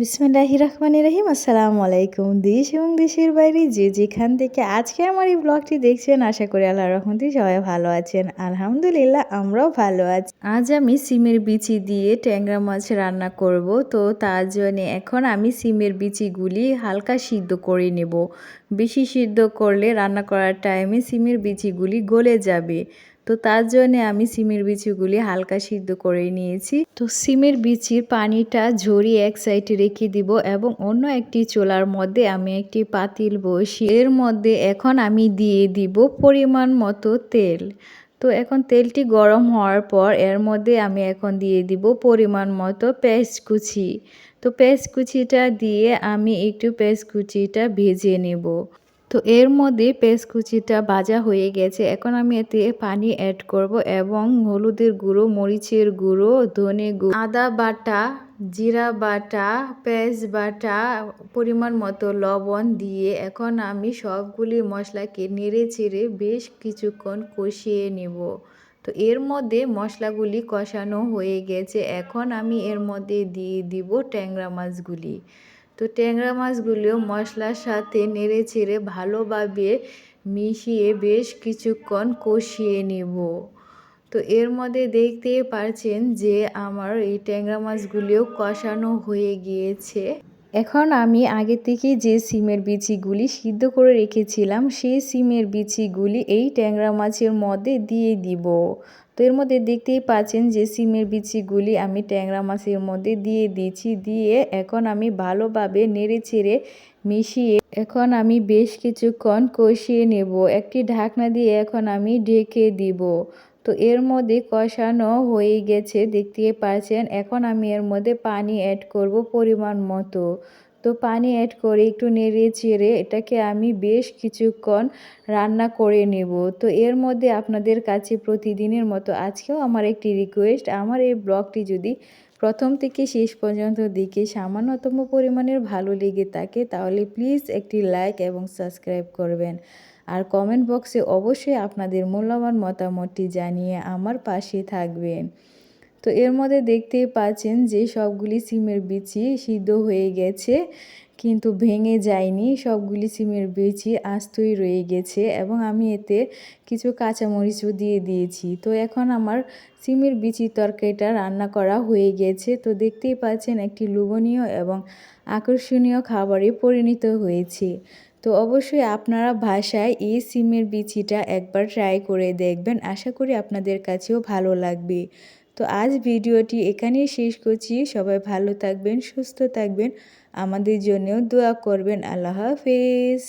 বিসমিল্লাহির রহমানির রহিম। আসসালামু আলাইকুম। দেশ এবং দেশের বাইরে যে যেখান থেকে আজকে আমার এই ব্লগটি দেখছেন, আশা করি আল্লাহর রহমতে সবাই ভালো আছেন। আলহামদুলিল্লাহ, আমরাও ভালো আছি। আজ আমি সিমের বিচি দিয়ে ট্যাংরা মাছ রান্না করব। তো তার জন্য এখন আমি সিমের বিচিগুলি হালকা সিদ্ধ করে নেব। বেশি সিদ্ধ করলে রান্না করার টাইমে সিমের বিচিগুলি গলে যাবে। তো তার জন্য আমি সিমের বিচিগুলি হালকা সিদ্ধ করে নিয়েছি। তো সিমের বিচির পানিটা ঝরিয়ে এক সাইডে রেখে দিব এবং অন্য একটি চুলার মধ্যে আমি একটি পাতিল বসিয়ে এর মধ্যে এখন আমি দিয়ে দিব পরিমাণ মতো তেল। তো এখন তেলটি গরম হওয়ার পর এর মধ্যে আমি এখন দিয়ে দিব পরিমাণ মতো পেঁয়াজ কুচি। তো পেঁয়াজ কুচিটা দিয়ে আমি একটু পেঁয়াজ কুচিটা ভেজে নেব। তো এর মধ্যে পেঁয়াজ কুচিটা ভাজা হয়ে গেছে। এখন আমি এতে পানি অ্যাড করব এবং হলুদের গুঁড়ো, মরিচের গুঁড়ো, ধনে গুঁড়ো, আদা বাটা, জিরা বাটা, পেঁয়াজ বাটা, পরিমাণ মতো লবণ দিয়ে এখন আমি সবগুলি মশলাকে নেড়ে চেড়ে বেশ কিছুক্ষণ কষিয়ে নেব। তো এর মধ্যে মশলাগুলি কষানো হয়ে গেছে। এখন আমি এর মধ্যে দিয়ে দিব ট্যাংরা মাছগুলি। তো ট্যাংরা মাছগুলিও মশলার সাথে নেড়ে চেড়ে ভালোভাবে মিশিয়ে বেশ কিছুক্ষণ কষিয়ে নেব। তো এর মধ্যে দেখতেই পারছেন যে আমার এই ট্যাংরা মাছগুলিও কষানো হয়ে গিয়েছে। এখন আমি আগে থেকে যে সিমের বিচিগুলি সিদ্ধ করে রেখেছিলাম সেই সিমের বিচিগুলি এই ট্যাংরা মাছের মধ্যে দিয়ে দিব। তো এর মধ্যে দেখতেই পাচ্ছেন যে সিমের বিচিগুলি আমি ট্যাংরা মাছের মধ্যে দিয়ে দিয়েছি। দিয়ে এখন আমি ভালোভাবে নেড়ে চেড়ে মিশিয়ে এখন আমি বেশ কিছুক্ষণ কষিয়ে নেব। একটি ঢাকনা দিয়ে এখন আমি ঢেকে দিব। তো এর মধ্যে কষানো হয়ে গেছে দেখতেই পাচ্ছেন। এখন আমি এর মধ্যে পানি অ্যাড করব পরিমাণ মতো। তো পানি অ্যাড করে একটু নেড়ে চেড়ে এটাকে আমি বেশ কিছুক্ষণ রান্না করে নেব। তো এর মধ্যে আপনাদের কাছে প্রতিদিনের মতো আজকেও আমার একটি রিকোয়েস্ট, আমার এই ব্লগটি যদি প্রথম থেকে শেষ পর্যন্ত দেখে সামান্যতম পরিমাণের ভালো লেগে থাকে তাহলে প্লিজ একটি লাইক এবং সাবস্ক্রাইব করবেন। আর কমেন্ট বক্সে অবশ্যই আপনাদের মূল্যবান মতামতটি জানিয়ে আমার পাশে থাকবেন। তো এর মধ্যে দেখতেই পাচ্ছেন যে সবগুলি সিমের বিচি সিদ্ধ হয়ে গেছে, কিন্তু ভেঙে যায়নি। সবগুলি সিমের বিচি আস্তই রয়ে গেছে এবং আমি এতে কিছু কাঁচামরিচও দিয়ে দিয়েছি। তো এখন আমার সিমের বিচি তরকারিটা রান্না করা হয়ে গেছে। তো দেখতেই পাচ্ছেন একটি লোভনীয় এবং আকর্ষণীয় খাবারে পরিণত হয়েছে। তো অবশ্যই আপনারা বাসায় এই সিমের বিচিটা একবার ট্রাই করে দেখবেন। আশা করি আপনাদের কাছেও ভালো লাগবে। তো আজ ভিডিওটি এখানেই শেষ করছি। সবাই ভালো থাকবেন, সুস্থ থাকবেন, আমাদের জন্যও দোয়া করবেন। আল্লাহ হাফেজ।